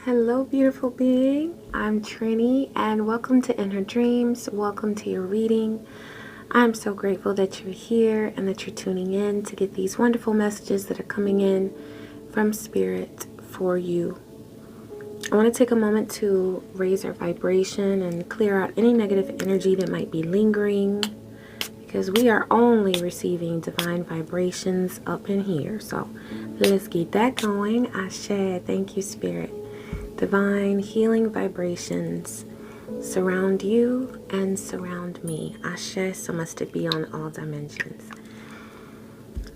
Hello, beautiful being. I'm Trini, and welcome to Inner Dreams. Welcome to your reading. I'm so grateful that you're here and that you're tuning in to get these wonderful messages that are coming in from Spirit for you. I want to take a moment to raise our vibration and clear out any negative energy that might be lingering, because we are only receiving divine vibrations up in here. So let's get that going. Ashe. Thank you, Spirit. Divine healing vibrations surround you and surround me. Ashe, so must it be on all dimensions.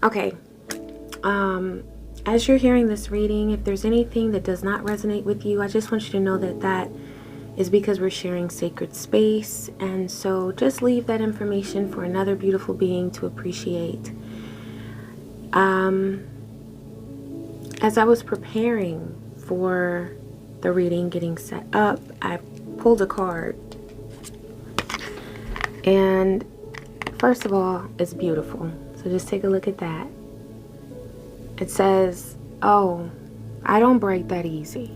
Okay, as you're hearing this reading, if there's anything that does not resonate with you, I just want you to know that that is because we're sharing sacred space, and so just leave that information for another beautiful being to appreciate. As I was preparing for the reading, getting set up, I pulled a card, and first of all, it's beautiful, so just take a look at that. It says, "Oh, I don't break that easy,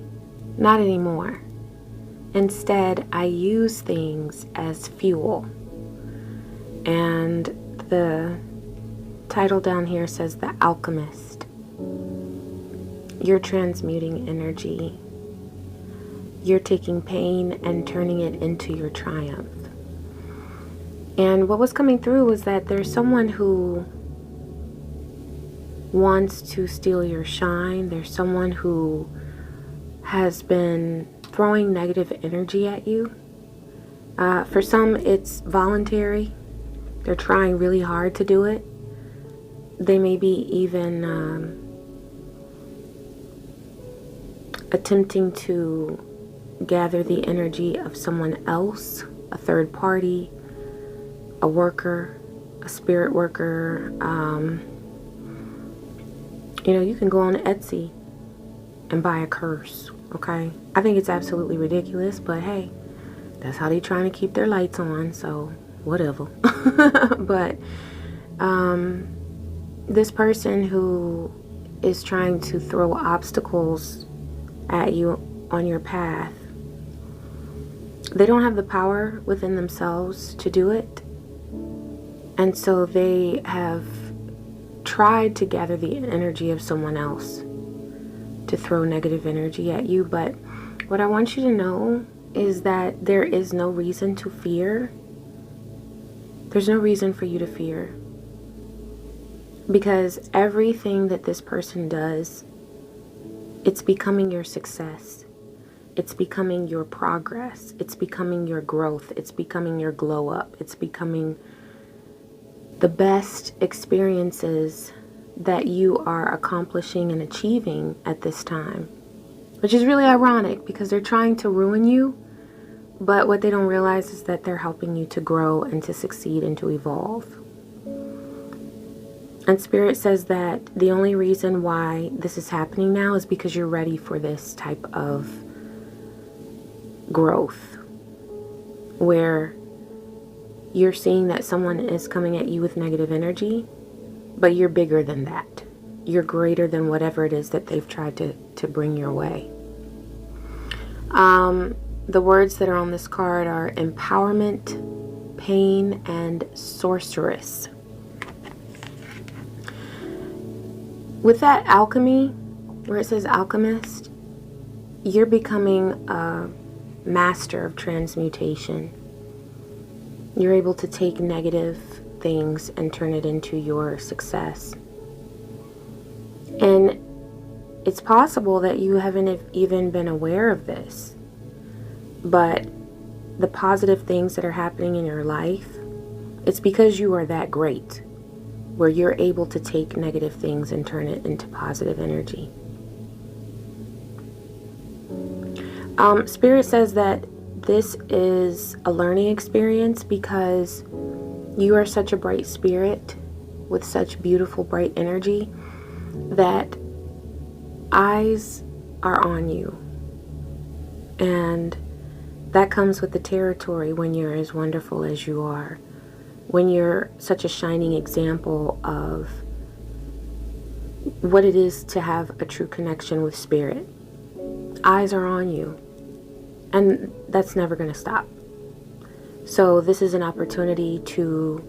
not anymore. Instead, I use things as fuel." And the title down here says, "The Alchemist." You're transmuting energy. You're taking pain and turning it into your triumph. And what was coming through was that there's someone who wants to steal your shine. There's someone who has been throwing negative energy at you. For some, it's voluntary. They're trying really hard to do it. They may be even attempting to gather the energy of someone else, a third party, a worker, a spirit worker. You can go on Etsy and buy a curse, okay? I think it's absolutely ridiculous, but hey, that's how they're trying to keep their lights on, so whatever. But this person who is trying to throw obstacles at you on your path, they don't have the power within themselves to do it, and so they have tried to gather the energy of someone else to throw negative energy at you. But what I want you to know is that there is no reason to fear. There's no reason for you to fear, because everything that this person does, it's becoming your success. It's becoming your progress. It's becoming your growth. It's becoming your glow up. It's becoming the best experiences that you are accomplishing and achieving at this time. Which is really ironic, because they're trying to ruin you, but what they don't realize is that they're helping you to grow and to succeed and to evolve. And Spirit says that the only reason why this is happening now is because you're ready for this type of growth, where you're seeing that someone is coming at you with negative energy, but you're bigger than that. You're greater than whatever it is that they've tried to bring your way. The words that are on this card are empowerment, pain, and sorceress. With that alchemy, where it says alchemist, you're becoming a master of transmutation. You're able to take negative things and turn it into your success. And it's possible that you haven't even been aware of this, but the positive things that are happening in your life, it's because you are that great, where you're able to take negative things and turn it into positive energy. Spirit says that this is a learning experience, because you are such a bright spirit with such beautiful, bright energy that eyes are on you. And that comes with the territory when you're as wonderful as you are. When you're such a shining example of what it is to have a true connection with Spirit. Eyes are on you. And that's never going to stop. So this is an opportunity to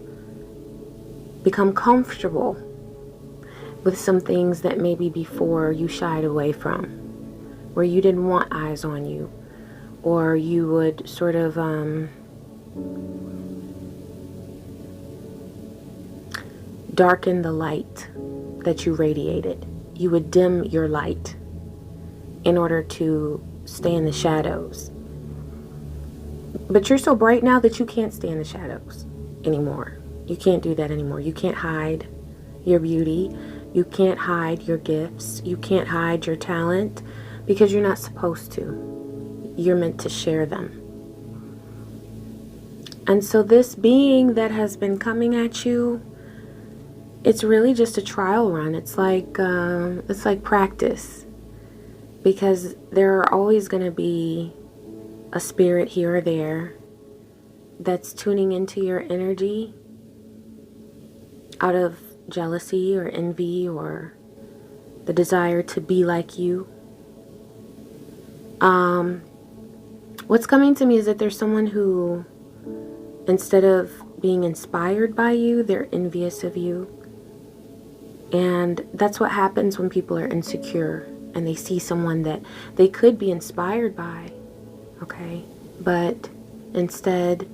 become comfortable with some things that maybe before you shied away from, where you didn't want eyes on you, or you would sort of darken the light that you radiated. You would dim your light in order to stay in the shadows. But you're so bright now that you can't stay in the shadows anymore. You can't do that anymore. You can't hide your beauty. You can't hide your gifts. You can't hide your talent because you're not supposed to. You're meant to share them. And so this being that has been coming at you, it's really just a trial run. It's like practice, because there are always going to be a spirit here or there that's tuning into your energy out of jealousy or envy or the desire to be like you. What's coming to me is that there's someone who, instead of being inspired by you, they're envious of you. And that's what happens when people are insecure and they see someone that they could be inspired by. Okay, but instead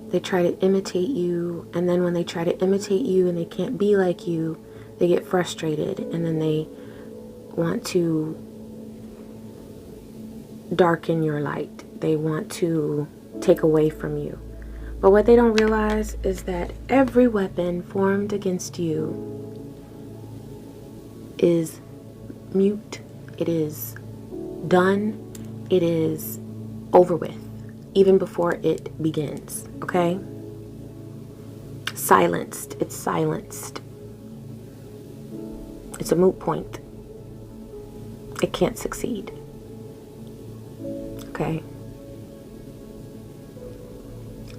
they try to imitate you, and then when they try to imitate you and they can't be like you, they get frustrated, and then they want to darken your light. They want to take away from you. But what they don't realize is that every weapon formed against you is mute, it is done, it is over with, even before it begins, okay? Silenced. It's silenced. It's a moot point. It can't succeed. Okay?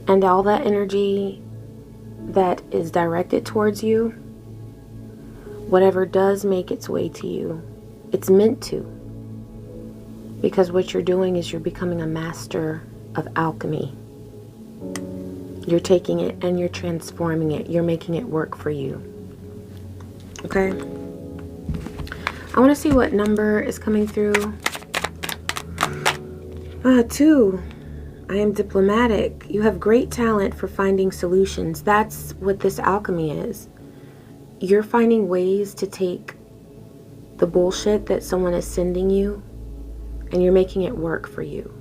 And all that energy that is directed towards you, whatever does make its way to you, it's meant to. Because what you're doing is you're becoming a master of alchemy. You're taking it and you're transforming it. You're making it work for you. Okay? I want to see what number is coming through. 2. I am diplomatic. You have great talent for finding solutions. That's what this alchemy is. You're finding ways to take the bullshit that someone is sending you, and you're making it work for you.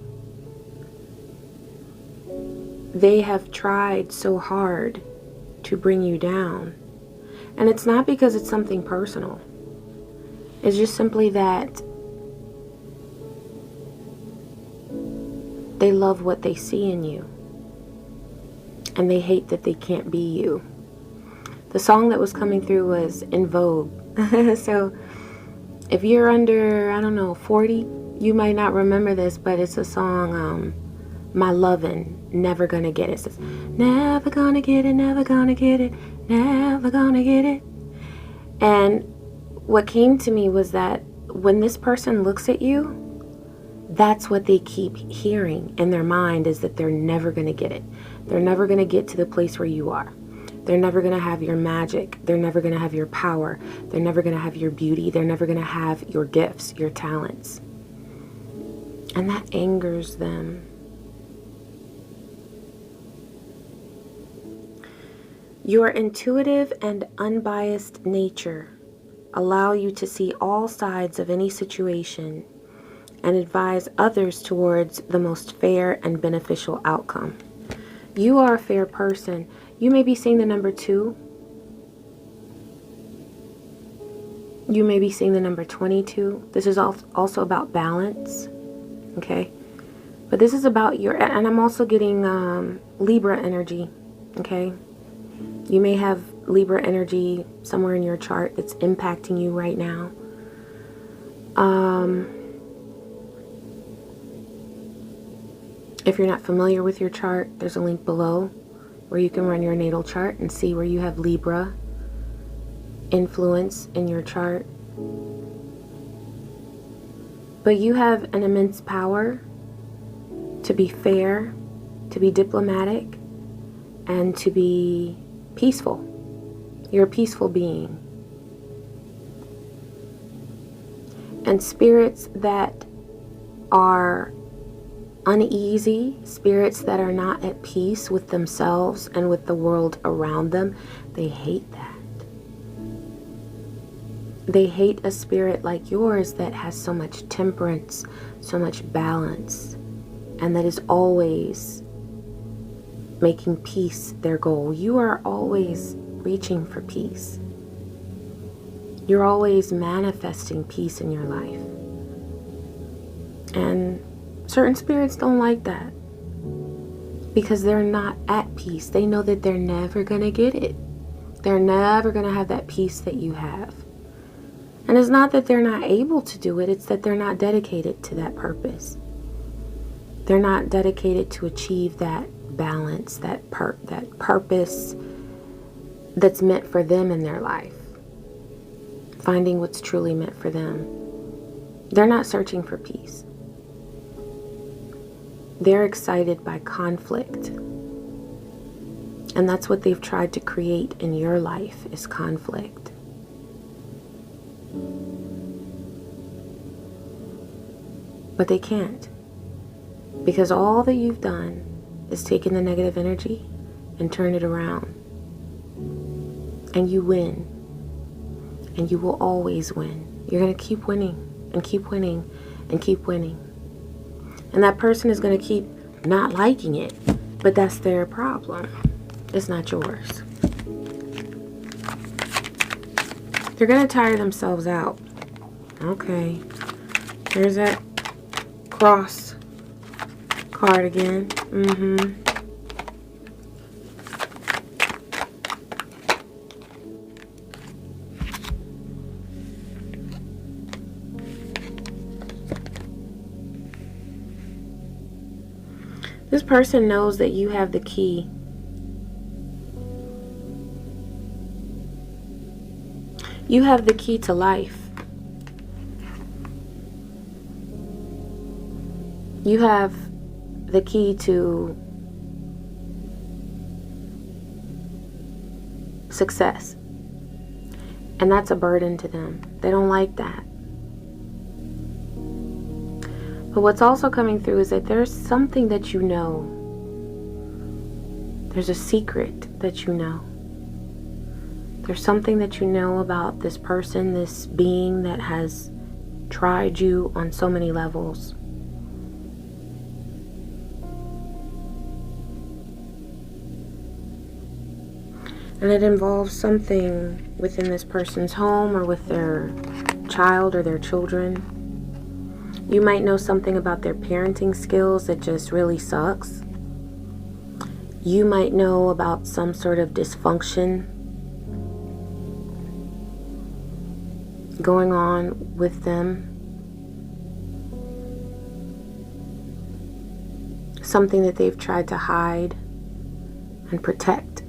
They have tried so hard to bring you down. And it's not because it's something personal. It's just simply that they love what they see in you. And they hate that they can't be you. The song that was coming through was In Vogue. So if you're under, I don't know, 40, you might not remember this, but it's a song, My Lovin', Never Gonna Get It. It says, never gonna get it, never gonna get it, never gonna get it. And what came to me was that when this person looks at you, that's what they keep hearing in their mind, is that they're never gonna get it. They're never gonna get to the place where you are. They're never gonna have your magic. They're never gonna have your power. They're never gonna have your beauty. They're never gonna have your gifts, your talents. And that angers them. Your intuitive and unbiased nature allow you to see all sides of any situation and advise others towards the most fair and beneficial outcome. You are a fair person. You may be seeing the number 2. You may be seeing the number 22. This is also about balance. Okay, but this is about your, and I'm also getting Libra energy. Okay, you may have Libra energy somewhere in your chart that's impacting you right now. If you're not familiar with your chart, there's a link below where you can run your natal chart and see where you have Libra influence in your chart. But you have an immense power to be fair, to be diplomatic, and to be peaceful. You're a peaceful being. And spirits that are uneasy, spirits that are not at peace with themselves and with the world around them, they hate that. They hate a spirit like yours that has so much temperance, so much balance, and that is always making peace their goal. You are always reaching for peace. You're always manifesting peace in your life. And certain spirits don't like that because they're not at peace. They know that they're never going to get it. They're never going to have that peace that you have. And it's not that they're not able to do it, it's that they're not dedicated to that purpose. They're not dedicated to achieve that balance, that purpose that's meant for them in their life. Finding what's truly meant for them. They're not searching for peace. They're excited by conflict. And that's what they've tried to create in your life, is conflict. But they can't. Because all that you've done is taken the negative energy and turn it around. And you win. And you will always win. You're going to keep winning and keep winning and keep winning. And that person is going to keep not liking it. But that's their problem. It's not yours. They're going to tire themselves out. Okay. There's that cross card again. This person knows that you have the key. You have the key to life. You have the key to success. And that's a burden to them. They don't like that. But what's also coming through is that there's something that you know. There's a secret that you know. There's something that you know about this person, this being that has tried you on so many levels. And it involves something within this person's home or with their child or their children. You might know something about their parenting skills that just really sucks. You might know about some sort of dysfunction going on with them. Something that they've tried to hide and protect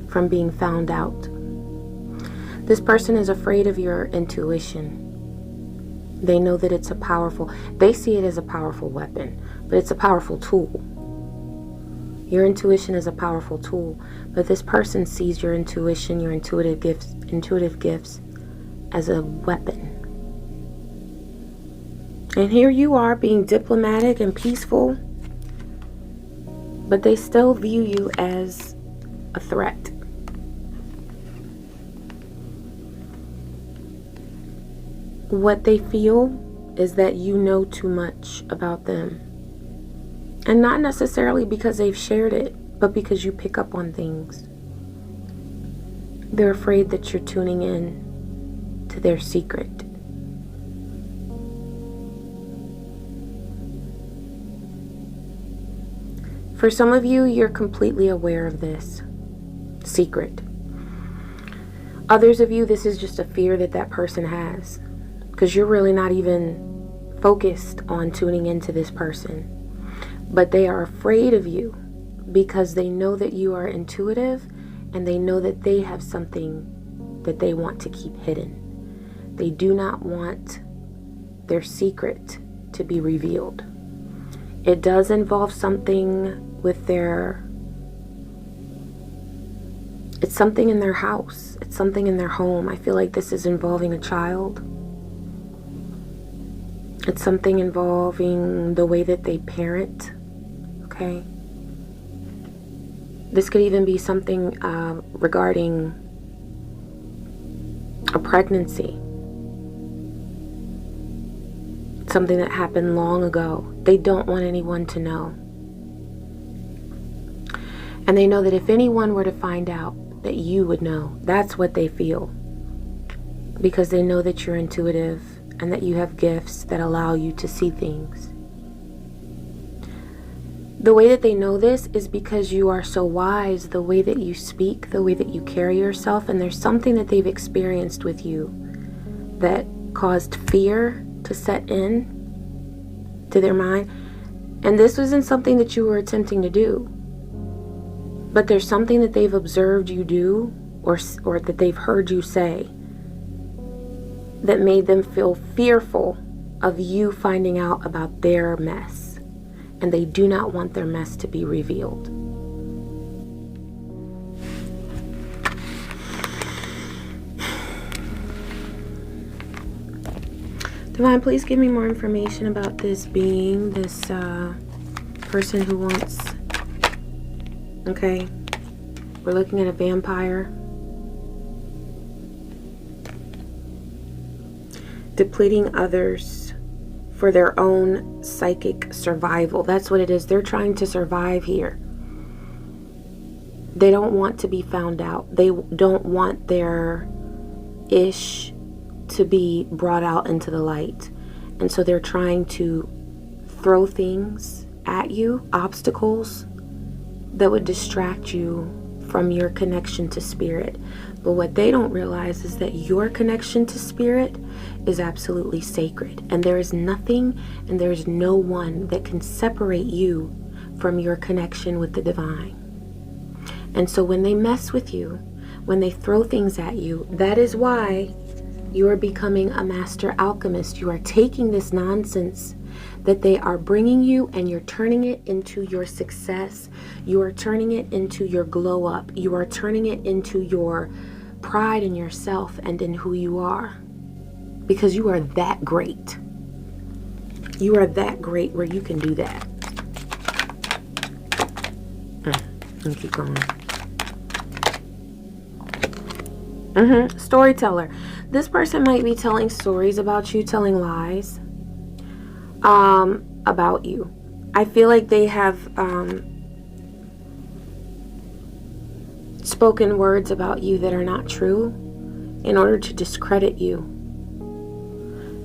from being found out. This person is afraid of your intuition. They know that it's they see it as a powerful weapon, but it's a powerful tool. Your intuition is a powerful tool, but this person sees your intuition, your intuitive gifts as a weapon. And here you are being diplomatic and peaceful, but they still view you as a threat. What they feel is that you know too much about them. And not necessarily because they've shared it, but because you pick up on things. They're afraid that you're tuning in to their secret. For some of you, you're completely aware of this secret. Others of you, this is just a fear that that person has, because you're really not even focused on tuning into this person. But they are afraid of you because they know that you are intuitive and they know that they have something that they want to keep hidden. They do not want their secret to be revealed. It does involve something with it's something in their house. It's something in their home. I feel like this is involving a child. It's something involving the way that they parent. Okay. This could even be something regarding a pregnancy. Something that happened long ago. They don't want anyone to know. And they know that if anyone were to find out, that you would know. That's what they feel. Because they know that you're intuitive and that you have gifts that allow you to see things. The way that they know this is because you are so wise, the way that you speak, the way that you carry yourself, and there's something that they've experienced with you that caused fear to set in to their mind. And this wasn't something that you were attempting to do. But there's something that they've observed you do or that they've heard you say that made them feel fearful of you finding out about their mess. And they do not want their mess to be revealed. Divine, please give me more information about this being, this person who wants... Okay, we're looking at a vampire. Depleting others for their own psychic survival. That's what it is. They're trying to survive here. They don't want to be found out. They don't want their ish to be brought out into the light. And so they're trying to throw things at you, obstacles that would distract you from your connection to spirit. But what they don't realize is that your connection to spirit is absolutely sacred. And there is nothing and there is no one that can separate you from your connection with the divine. And so when they mess with you, when they throw things at you, that is why you are becoming a master alchemist. You are taking this nonsense that they are bringing you and you're turning it into your success. You are turning it into your glow up. You are turning it into your pride in yourself and in who you are. Because you are that great. You are that great where you can do that. And keep going. Storyteller. This person might be telling stories about you, telling lies about you. I feel like they have spoken words about you that are not true in order to discredit you,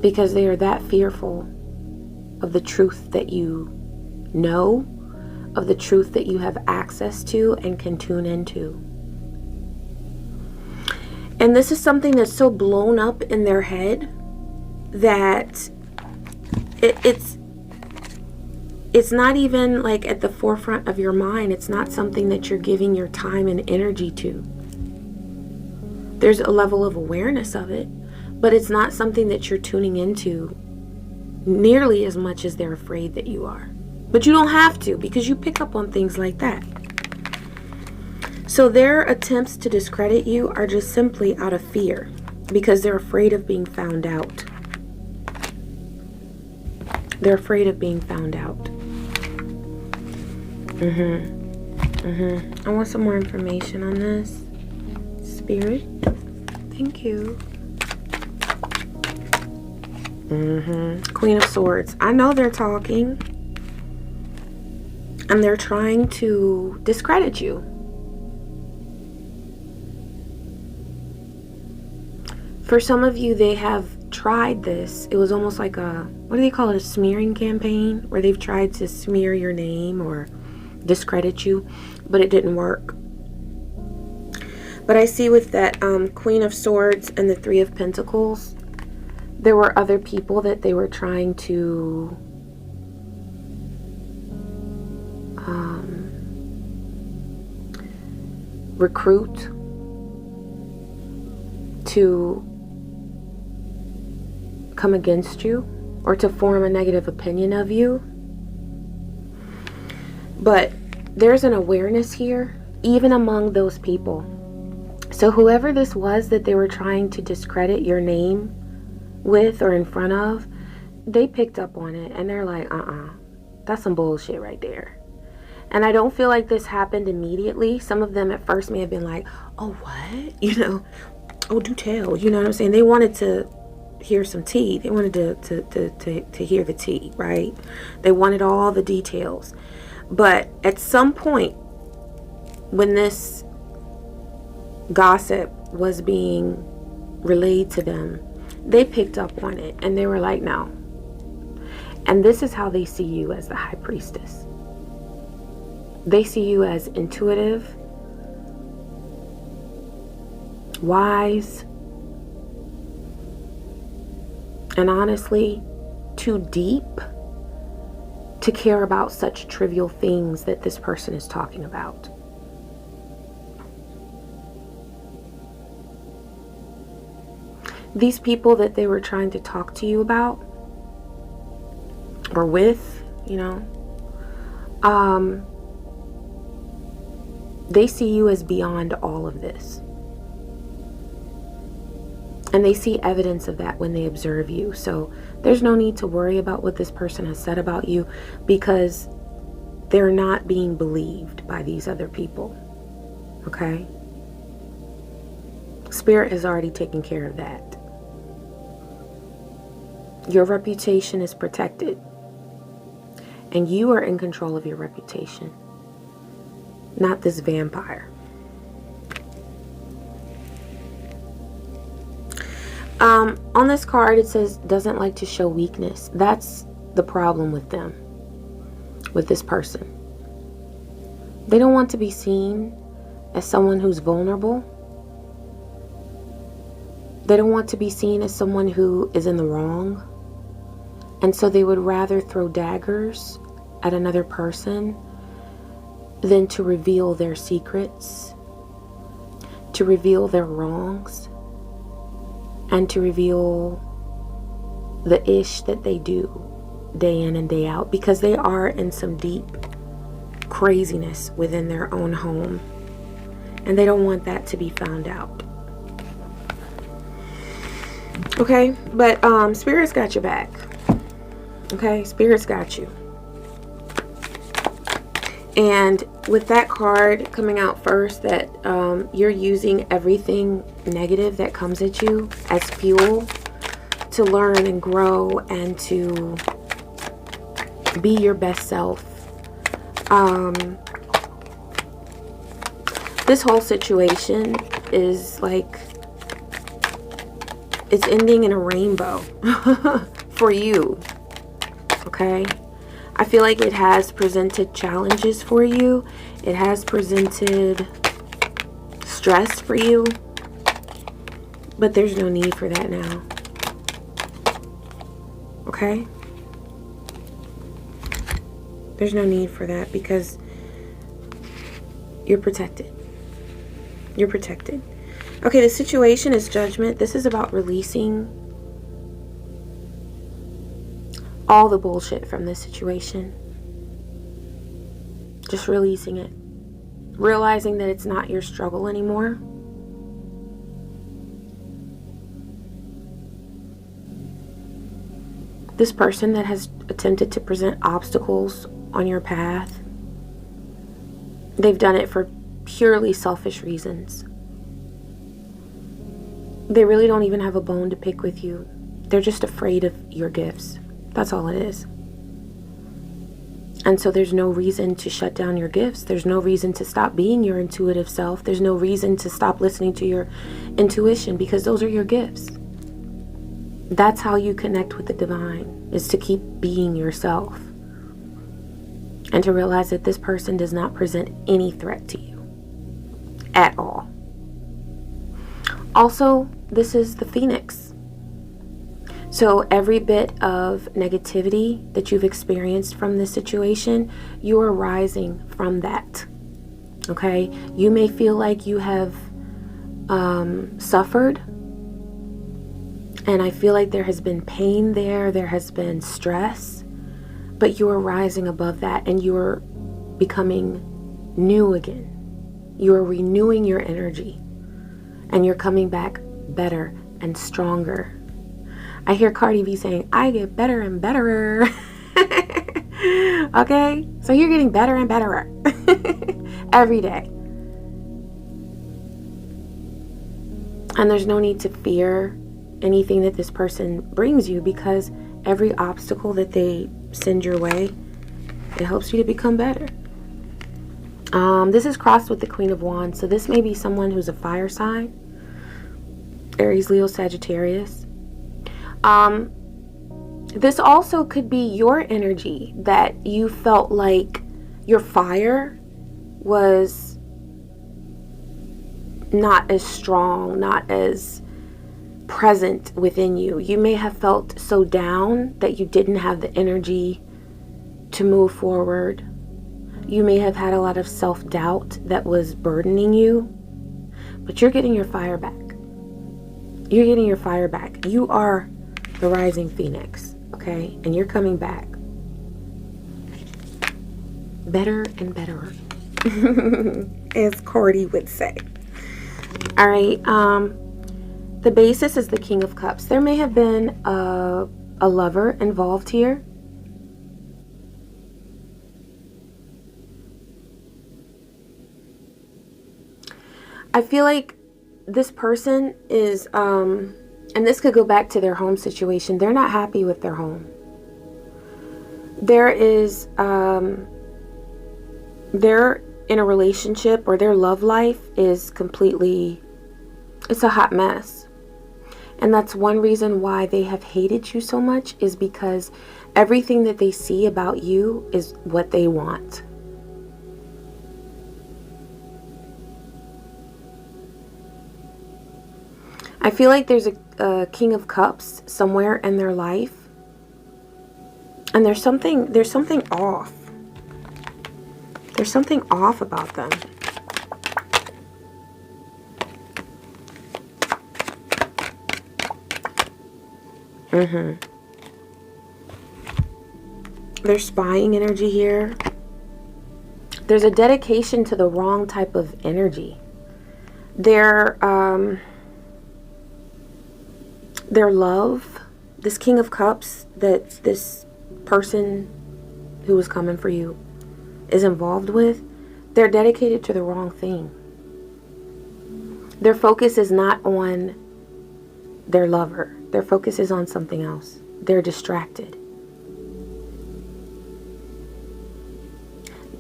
because they are that fearful of the truth that you know, of the truth that you have access to and can tune into. And this is something that's so blown up in their head that it's not even like at the forefront of your mind. It's not something that you're giving your time and energy to. There's a level of awareness of it, but it's not something that you're tuning into nearly as much as they're afraid that you are. But you don't have to, because you pick up on things like that. So their attempts to discredit you are just simply out of fear, because they're afraid of being found out. They're afraid of being found out. I want some more information on this. Spirit. Thank you. Queen of Swords. I know they're talking. And they're trying to discredit you. For some of you, they have tried this. It was almost like a, what do they call it, a smearing campaign, where they've tried to smear your name or discredit you, but it didn't work. But I see with that Queen of Swords and the Three of Pentacles, there were other people that they were trying to recruit to come against you. or to form a negative opinion of you. But there's an awareness here, even among those people. So whoever this was that they were trying to discredit your name with or in front of, they picked up on it and they're like, that's some bullshit right there. And I don't feel like this happened immediately. Some of them at first may have been like, oh, what? You know, oh, do tell. You know what I'm saying? They wanted to hear some tea. They wanted to hear the tea, right? They wanted all the details. But at some point, when this gossip was being relayed to them, they picked up on it and they were like, no. And this is how they see you as the high priestess. They see you as intuitive, wise, and honestly, too deep to care about such trivial things that this person is talking about. These people that they were trying to talk to you about, or with, you know, they see you as beyond all of this. And they see evidence of that when they observe you. So there's no need to worry about what this person has said about you, because they're not being believed by these other people. Okay? Spirit has already taken care of that. Your reputation is protected. And you are in control of your reputation, not this vampire. On this card, it says, doesn't like to show weakness. That's the problem with them, with this person. They don't want to be seen as someone who's vulnerable. They don't want to be seen as someone who is in the wrong. And so they would rather throw daggers at another person than to reveal their secrets, to reveal their wrongs, and to reveal the ish that they do day in and day out, because they are in some deep craziness within their own home, and they don't want that to be found out. Okay, but Spirit's got your back. Okay, Spirit's got you. And with that card coming out first, that you're using everything negative that comes at you as fuel to learn and grow and to be your best self. This whole situation is like, it's ending in a rainbow for you. Okay? I feel like it has presented challenges for you. It has presented stress for you. But there's no need for that now. Okay? There's no need for that, because you're protected. You're protected. Okay, the situation is Judgment. This is about releasing all the bullshit from this situation. Just releasing it. Realizing that it's not your struggle anymore. This person that has attempted to present obstacles on your path, they've done it for purely selfish reasons. They really don't even have a bone to pick with you. They're just afraid of your gifts. That's all it is. And so there's no reason to shut down your gifts. There's no reason to stop being your intuitive self. There's no reason to stop listening to your intuition, because those are your gifts. That's how you connect with the divine, is to keep being yourself. And to realize that this person does not present any threat to you at all. Also, this is the Phoenix. So every bit of negativity that you've experienced from this situation, you are rising from that. Okay? You may feel like you have suffered And I feel like there has been pain there. There has been stress. But you are rising above that and you are becoming new again. You are renewing your energy. And you're coming back better and stronger. I hear Cardi B saying, I get better and betterer. Okay? So you're getting better and betterer every day. And there's no need to fear anything that this person brings you, because every obstacle that they send your way, it helps you to become better. This is crossed with the Queen of Wands. So this may be someone who's a fire sign. Aries, Leo, Sagittarius. This also could be your energy, that you felt like your fire was not as strong, not as present within you. You may have felt so down that you didn't have the energy to move forward. You may have had a lot of self-doubt that was burdening you, but you're getting your fire back. You're getting your fire back. You are the rising phoenix, okay? And you're coming back better and betterer, as Cardi would say. All right. The basis is the King of Cups. There may have been a lover involved here. I feel like this person is, and this could go back to their home situation. They're not happy with their home. There is, they're in a relationship, or their love life is completely, it's a hot mess. And that's one reason why they have hated you so much, is because everything that they see about you is what they want. I feel like there's a King of Cups somewhere in their life, and there's something off. There's something off about them. There's spying energy here. There's a dedication to the wrong type of energy. Their love, this King of Cups that this person who is coming for you is involved with, they're dedicated to the wrong thing. Their focus is not on their lover. Their focus is on something else. They're distracted.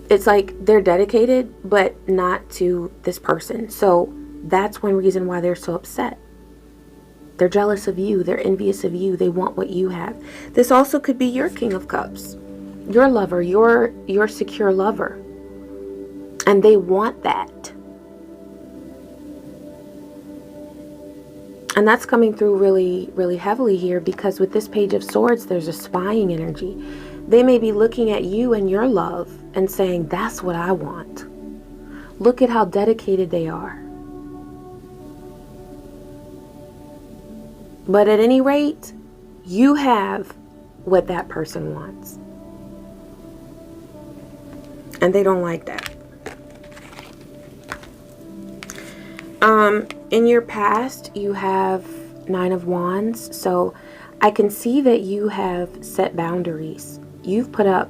It's like they're dedicated, but not to this person. So that's one reason why they're so upset. They're jealous of you. They're envious of you. They want what you have. This also could be your King of Cups. Your lover, your secure lover. And they want that. And that's coming through really, really heavily here, because with this Page of Swords, there's a spying energy. They may be looking at you and your love and saying, that's what I want. Look at how dedicated they are. But at any rate, you have what that person wants. And they don't like that. In your past, you have 9 of Wands. So I can see that you have set boundaries. You've put up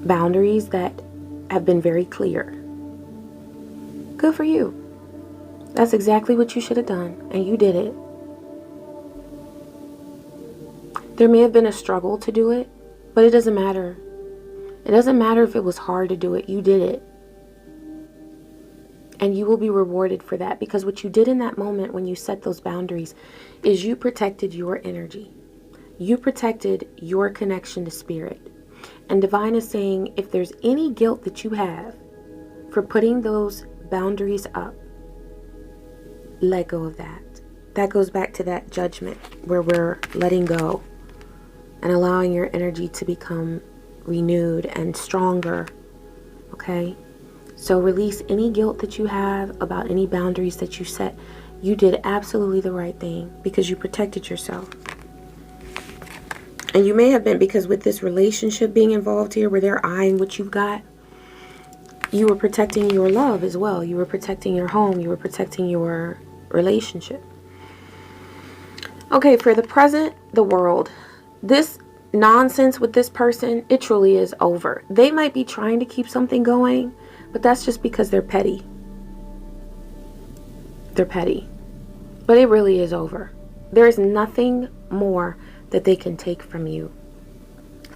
boundaries that have been very clear. Good for you. That's exactly what you should have done, and you did it. There may have been a struggle to do it, but it doesn't matter. It doesn't matter if it was hard to do it. You did it. And you will be rewarded for that, because what you did in that moment when you set those boundaries is you protected your energy. You protected your connection to spirit. And Divine is saying, if there's any guilt that you have for putting those boundaries up, let go of that. That goes back to that judgment where we're letting go and allowing your energy to become renewed and stronger. Okay? So release any guilt that you have about any boundaries that you set. You did absolutely the right thing because you protected yourself. And you may have been, because with this relationship being involved here, where they're eyeing what you've got, you were protecting your love as well. You were protecting your home. You were protecting your relationship. Okay, for the present, the world. This nonsense with this person, it truly is over. They might be trying to keep something going, but that's just because they're petty. They're petty. But it really is over. There is nothing more that they can take from you.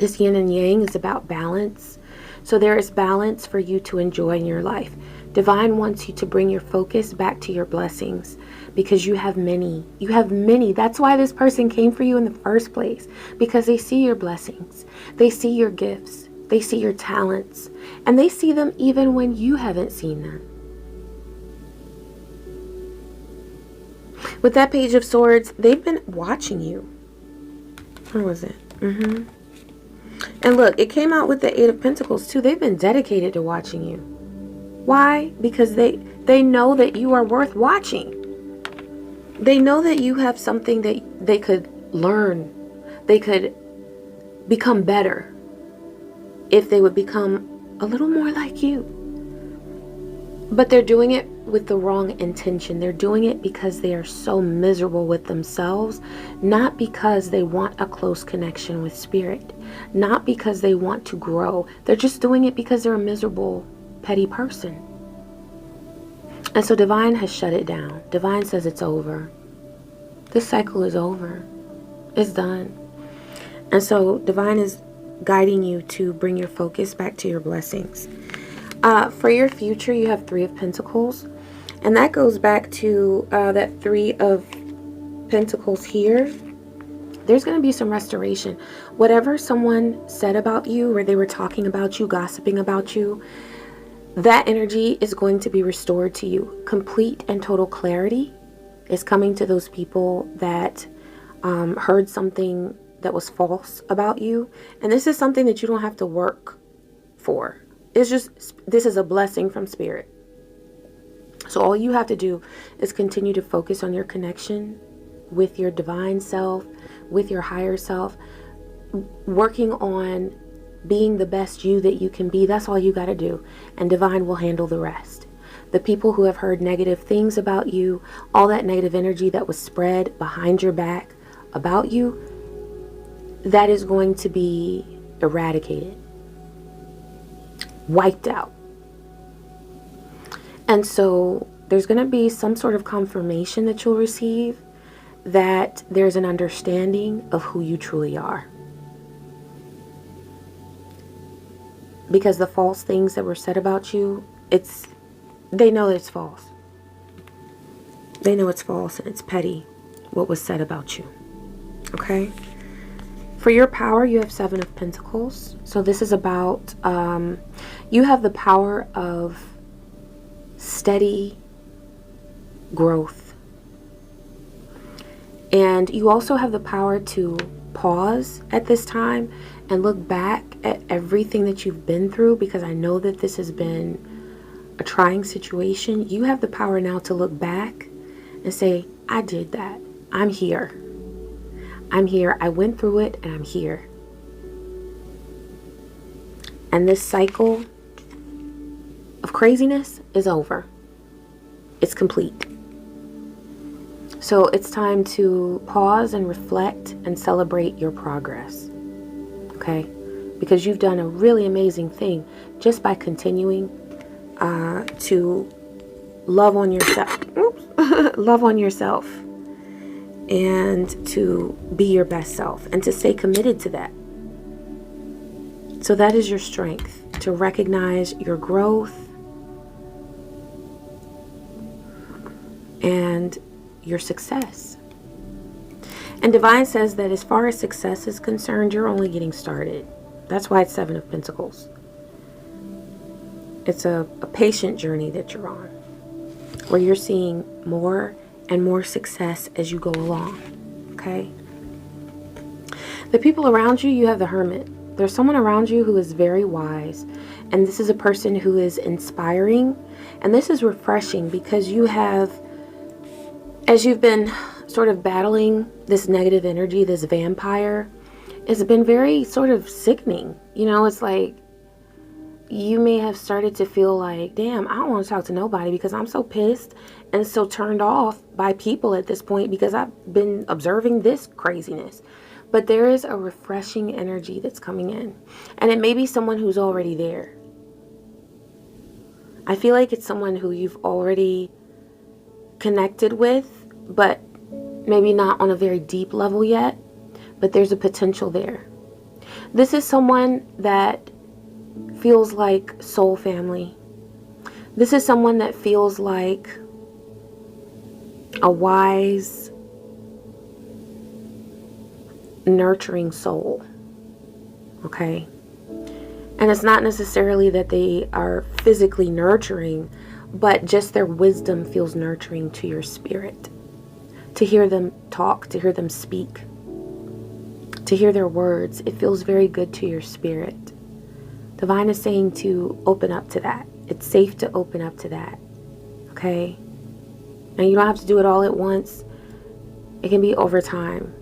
This yin and yang is about balance. So there is balance for you to enjoy in your life. Divine wants you to bring your focus back to your blessings because you have many. You have many. That's why this person came for you in the first place, because they see your blessings. They see your gifts. They see your talents. And they see them even when you haven't seen them. With that Page of Swords, they've been watching you. Where was it? And look, it came out with the Eight of Pentacles too. They've been dedicated to watching you. Why? Because they know that you are worth watching. They know that you have something that they could learn. They could become better if they would become a little more like you. But they're doing it with the wrong intention. They're doing it because they are so miserable with themselves, not because they want a close connection with spirit, not because they want to grow. They're just doing it because they're a miserable, petty person. And so Divine has shut it down. Divine says it's over. This cycle is over. It's done. And so Divine is guiding you to bring your focus back to your blessings. For your future, you have Three of Pentacles. And that goes back to that Three of Pentacles here. There's going to be some restoration. Whatever someone said about you, or they were talking about you, gossiping about you, that energy is going to be restored to you. Complete and total clarity is coming to those people that heard something that was false about you. And this is something that you don't have to work for. It's just, this is a blessing from spirit. So all you have to do is continue to focus on your connection with your divine self, with your higher self, working on being the best you that you can be. That's all you got to do. And Divine will handle the rest. The people who have heard negative things about you, all that negative energy that was spread behind your back about you, that is going to be eradicated. Wiped out. And so there's going to be some sort of confirmation that you'll receive that there's an understanding of who you truly are. Because the false things that were said about you, they know that it's false. They know it's false and it's petty what was said about you. Okay? For your power, you have Seven of Pentacles. So this is about, you have the power of steady growth. And you also have the power to pause at this time and look back at everything that you've been through, because I know that this has been a trying situation. You have the power now to look back and say, I did that. I'm here. I'm here. I went through it and I'm here. And this cycle of craziness is over. It's complete. So it's time to pause and reflect and celebrate your progress. Okay? Because you've done a really amazing thing just by continuing to love on yourself. Love on yourself. And to be your best self. And to stay committed to that. So that is your strength. To recognize your growth. And your success. And Divine says that as far as success is concerned, you're only getting started. That's why it's Seven of Pentacles. It's a patient journey that you're on, where you're seeing more and more success as you go along. Okay? The people around you, you have the Hermit. There's someone around you who is very wise. And this is a person who is inspiring. And this is refreshing because you have As you've been sort of battling this negative energy, this vampire, it's been very sort of sickening. You know, it's like you may have started to feel like, damn, I don't want to talk to nobody because I'm so pissed and so turned off by people at this point because I've been observing this craziness. But there is a refreshing energy that's coming in. And it may be someone who's already there. I feel like it's someone who you've already connected with, but maybe not on a very deep level yet. But there's a potential there. This is someone that feels like soul family. This is someone that feels like a wise, nurturing soul. Okay? And it's not necessarily that they are physically nurturing, but just their wisdom feels nurturing to your spirit. To hear them talk, to hear them speak, to hear their words, it feels very good to your spirit. Divine is saying to open up to that. It's safe to open up to that. Okay? And you don't have to do it all at once. It can be over time.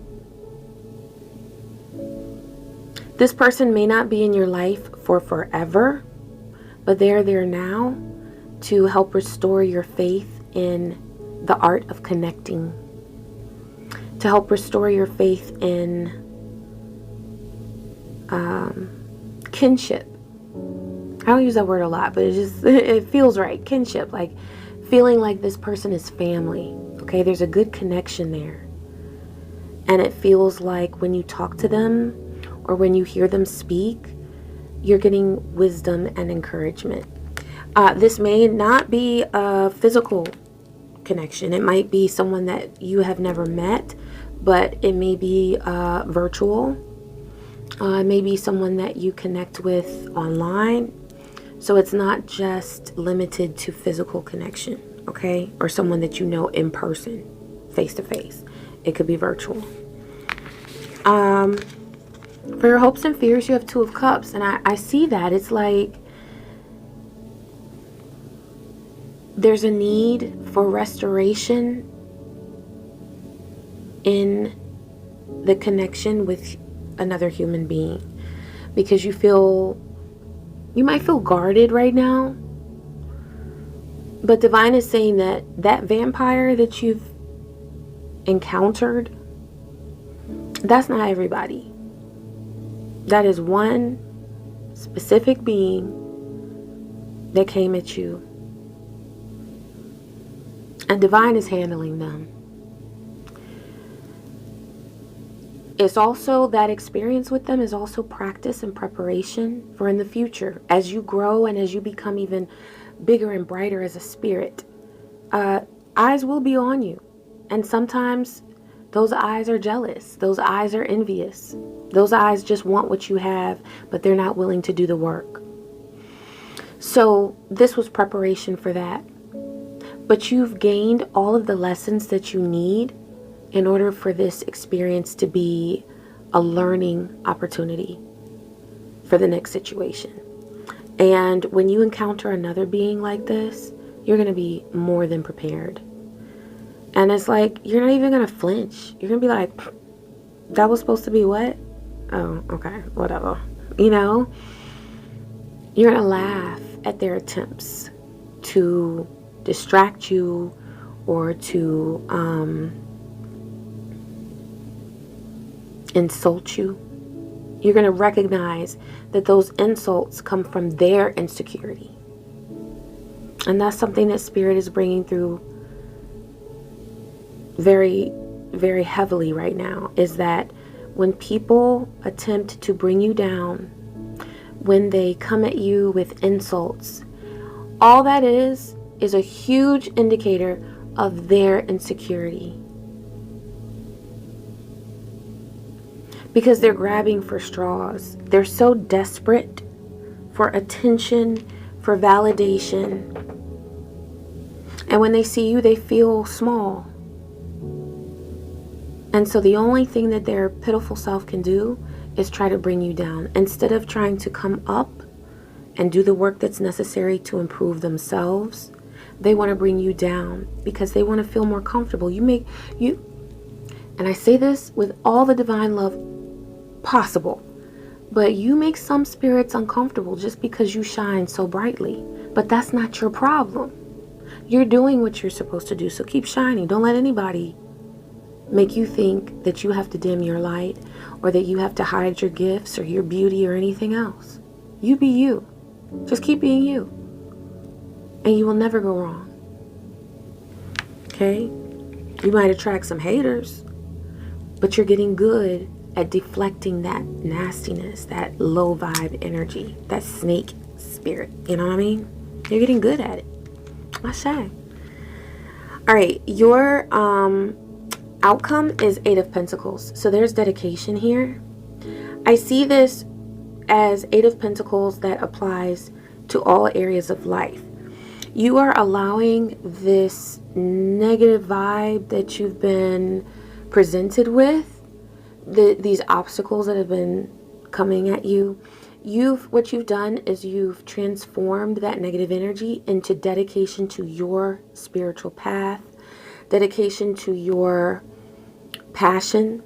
This person may not be in your life for forever, but they're there now to help restore your faith in the art of connecting, to help restore your faith in kinship. I don't use that word a lot, but it feels right. Kinship, like feeling like this person is family. Okay, there's a good connection there. And it feels like when you talk to them or when you hear them speak, you're getting wisdom and encouragement. This may not be a physical connection. It might be someone that you have never met, but it may be virtual. It may be someone that you connect with online. So it's not just limited to physical connection, okay? Or someone that you know in person, face to face. It could be virtual. For your hopes and fears, you have Two of Cups. And I see that. It's like there's a need for restoration in the connection with another human being. Because you might feel guarded right now. But Divine is saying that that vampire that you've encountered, that's not everybody. That is one specific being that came at you. And Divine is handling them. It's also that experience with them is also practice and preparation for in the future. As you grow and as you become even bigger and brighter as a spirit, eyes will be on you. And sometimes those eyes are jealous. Those eyes are envious. Those eyes just want what you have, but they're not willing to do the work. So this was preparation for that. But you've gained all of the lessons that you need in order for this experience to be a learning opportunity for the next situation. And when you encounter another being like this, you're going to be more than prepared. And it's like, you're not even going to flinch. You're going to be like, that was supposed to be what? Oh, okay, whatever. You know? You're going to laugh at their attempts to distract you or to insult you. You're going to recognize that those insults come from their insecurity. And that's something that Spirit is bringing through very, very heavily right now, is that when people attempt to bring you down, when they come at you with insults, all that is a huge indicator of their insecurity. Because they're grabbing for straws. They're so desperate for attention, for validation. And when they see you, they feel small. And so the only thing that their pitiful self can do is try to bring you down. Instead of trying to come up and do the work that's necessary to improve themselves, They want to bring you down because they want to feel more comfortable. And I say this with all the divine love possible, but you make some spirits uncomfortable just because you shine so brightly. But that's not your problem. You're doing what you're supposed to do, so keep shining. Don't let anybody make you think that you have to dim your light, or that you have to hide your gifts or your beauty or anything else. You be you. Just keep being you, and you will never go wrong. Okay? You might attract some haters, but you're getting good at deflecting that nastiness, that low vibe energy, that snake spirit. You know what I mean? You're getting good at it. I say. All right, your outcome is 8 of Pentacles. So there's dedication here. I see this as 8 of Pentacles that applies to all areas of life. You are allowing this negative vibe that you've been presented with, these obstacles that have been coming at you. What you've done is you've transformed that negative energy into dedication to your spiritual path, dedication to your passion,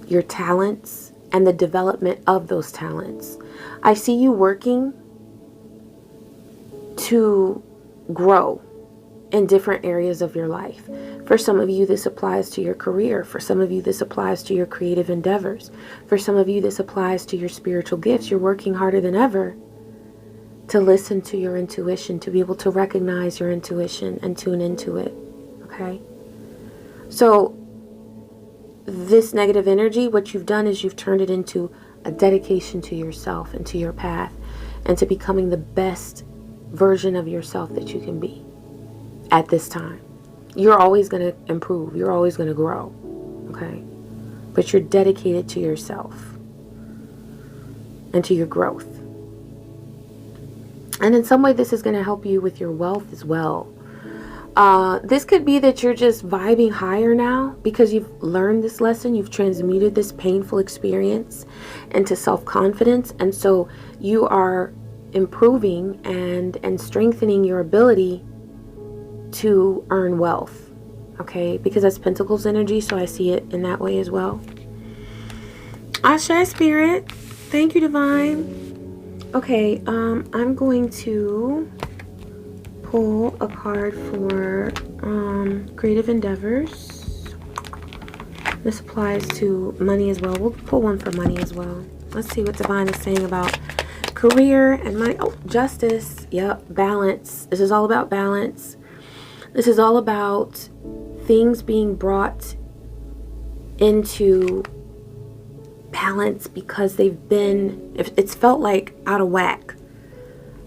your talents, and the development of those talents. I see you working to grow in different areas of your life. For some of you, this applies to your career. For some of you, this applies to your creative endeavors. For some of you, this applies to your spiritual gifts. You're working harder than ever to listen to your intuition, to be able to recognize your intuition and tune into it. Okay? So this negative energy, what you've done is you've turned it into a dedication to yourself and to your path, and to becoming the best version of yourself that you can be at this time. You're always going to improve. You're always going to grow. Okay? But you're dedicated to yourself and to your growth. And in some way, this is going to help you with your wealth as well. This could be that you're just vibing higher now because you've learned this lesson. You've transmuted this painful experience into self-confidence. And so you are improving and strengthening your ability to earn wealth. Okay? Because that's Pentacles energy, so I see it in that way as well. Ashe, Spirit. Thank you, Divine. Okay, I'm going to pull a card for creative endeavors. This applies to money as well. We'll pull one for money as well. Let's see what Divine is saying about career and money. Oh, justice. Yep, balance. This is all about balance. This is all about things being brought into balance because they've been, it's felt like out of whack.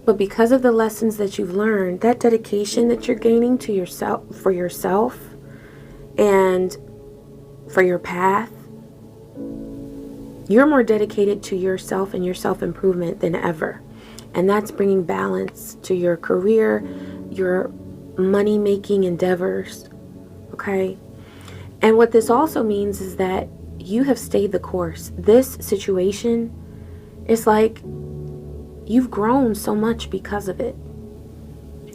But because of the lessons that you've learned, that dedication that you're gaining to yourself, for yourself and for your path, you're more dedicated to yourself and your self-improvement than ever. And that's bringing balance to your career, your money-making endeavors. Okay? And what this also means is that you have stayed the course. This situation is like you've grown so much because of it.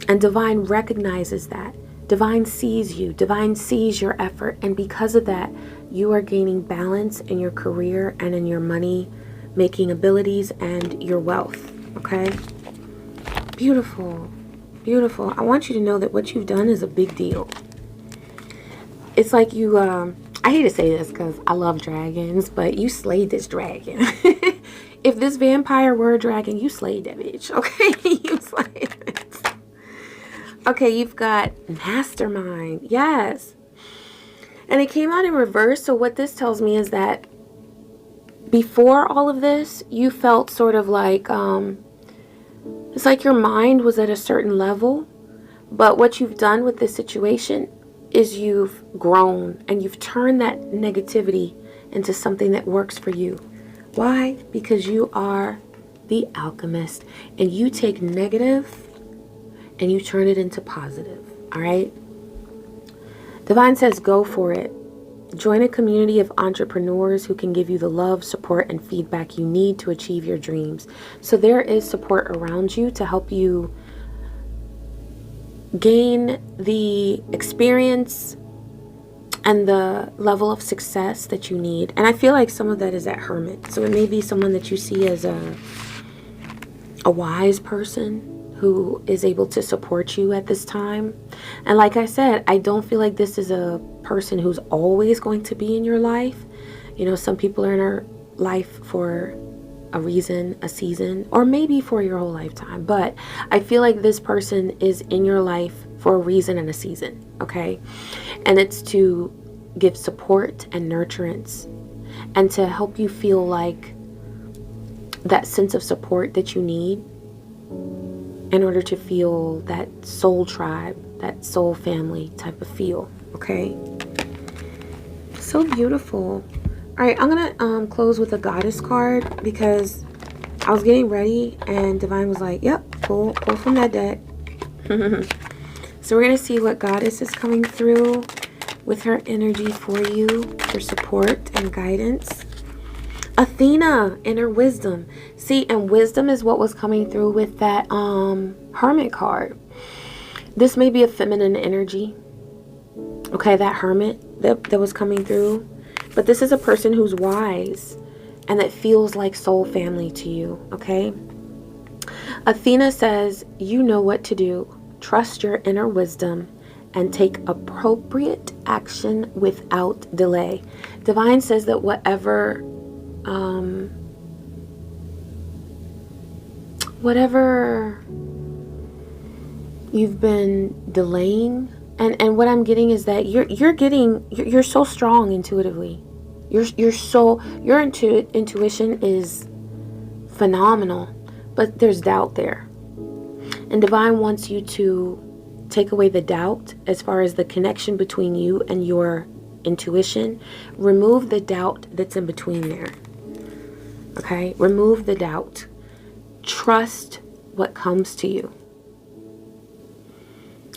And Divine recognizes that. Divine sees you. Divine sees your effort. And because of that, you are gaining balance in your career and in your money making abilities and your wealth. Okay? Beautiful. Beautiful. I want you to know that what you've done is a big deal. It's like you, I hate to say this because I love dragons, but you slayed this dragon. If this vampire were a dragon, you slayed that bitch. Okay? You slayed it. Okay, you've got Mastermind. Yes. And it came out in reverse. So what this tells me is that before all of this, you felt sort of like, it's like your mind was at a certain level. But what you've done with this situation is you've grown and you've turned that negativity into something that works for you. Why? Because you are the alchemist and you take negative and you turn it into positive. All right? Divine says go for it. Join a community of entrepreneurs who can give you the love, support, and feedback you need to achieve your dreams. So there is support around you to help you gain the experience and the level of success that you need. And I feel like some of that is that Hermit. So it may be someone that you see as a wise person who is able to support you at this time. And like I said, I don't feel like this is a person who's always going to be in your life. You know, some people are in our life for a reason, a season, or maybe for your whole lifetime. But I feel like this person is in your life for a reason and a season, okay? And it's to give support and nurturance and to help you feel like that sense of support that you need in order to feel that soul tribe, that soul family type of feel, okay? So beautiful. All right, I'm gonna close with a goddess card because I was getting ready and Divine was like, yep, pull from that deck. So we're gonna see what goddess is coming through with her energy for you, for support and guidance. Athena and her wisdom. See, and wisdom is what was coming through with that Hermit card. This may be a feminine energy. Okay, that Hermit that was coming through. But this is a person who's wise and that feels like soul family to you, okay? Athena says, you know what to do. Trust your inner wisdom and take appropriate action without delay. Divine says that whatever you've been delaying, and what I'm getting is that you're so strong intuitively. Your intuition is phenomenal, but there's doubt there. And Divine wants you to take away the doubt as far as the connection between you and your intuition. Remove the doubt that's in between there. Okay? Remove the doubt. Trust what comes to you.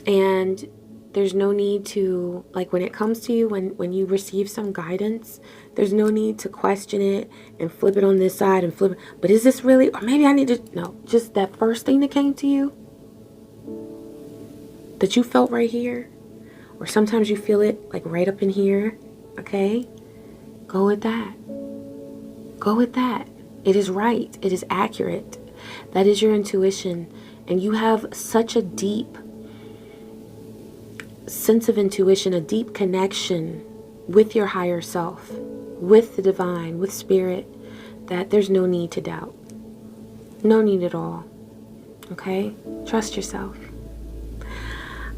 And there's no need to, like when it comes to you, when you receive some guidance, there's no need to question it and flip it on this side and flip it. But is this really, or maybe I need to, no, just that first thing that came to you, that you felt right here, or sometimes you feel it like right up in here, okay? Go with that. Go with that. It is right. It is accurate. That is your intuition. And you have such a deep sense of intuition, a deep connection with your higher self, with the divine, with spirit, that there's no need to doubt. No need at all. Okay? Trust yourself.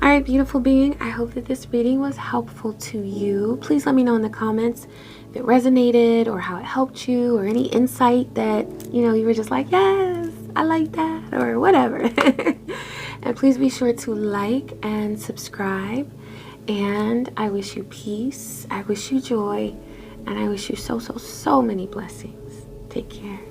All right, beautiful being. I hope that this reading was helpful to you. Please let me know in the comments if it resonated or how it helped you, or any insight that, you know, you were just like, yes, I like that, or whatever. And please be sure to like and subscribe. And I wish you peace. I wish you joy. And I wish you so many blessings. Take care.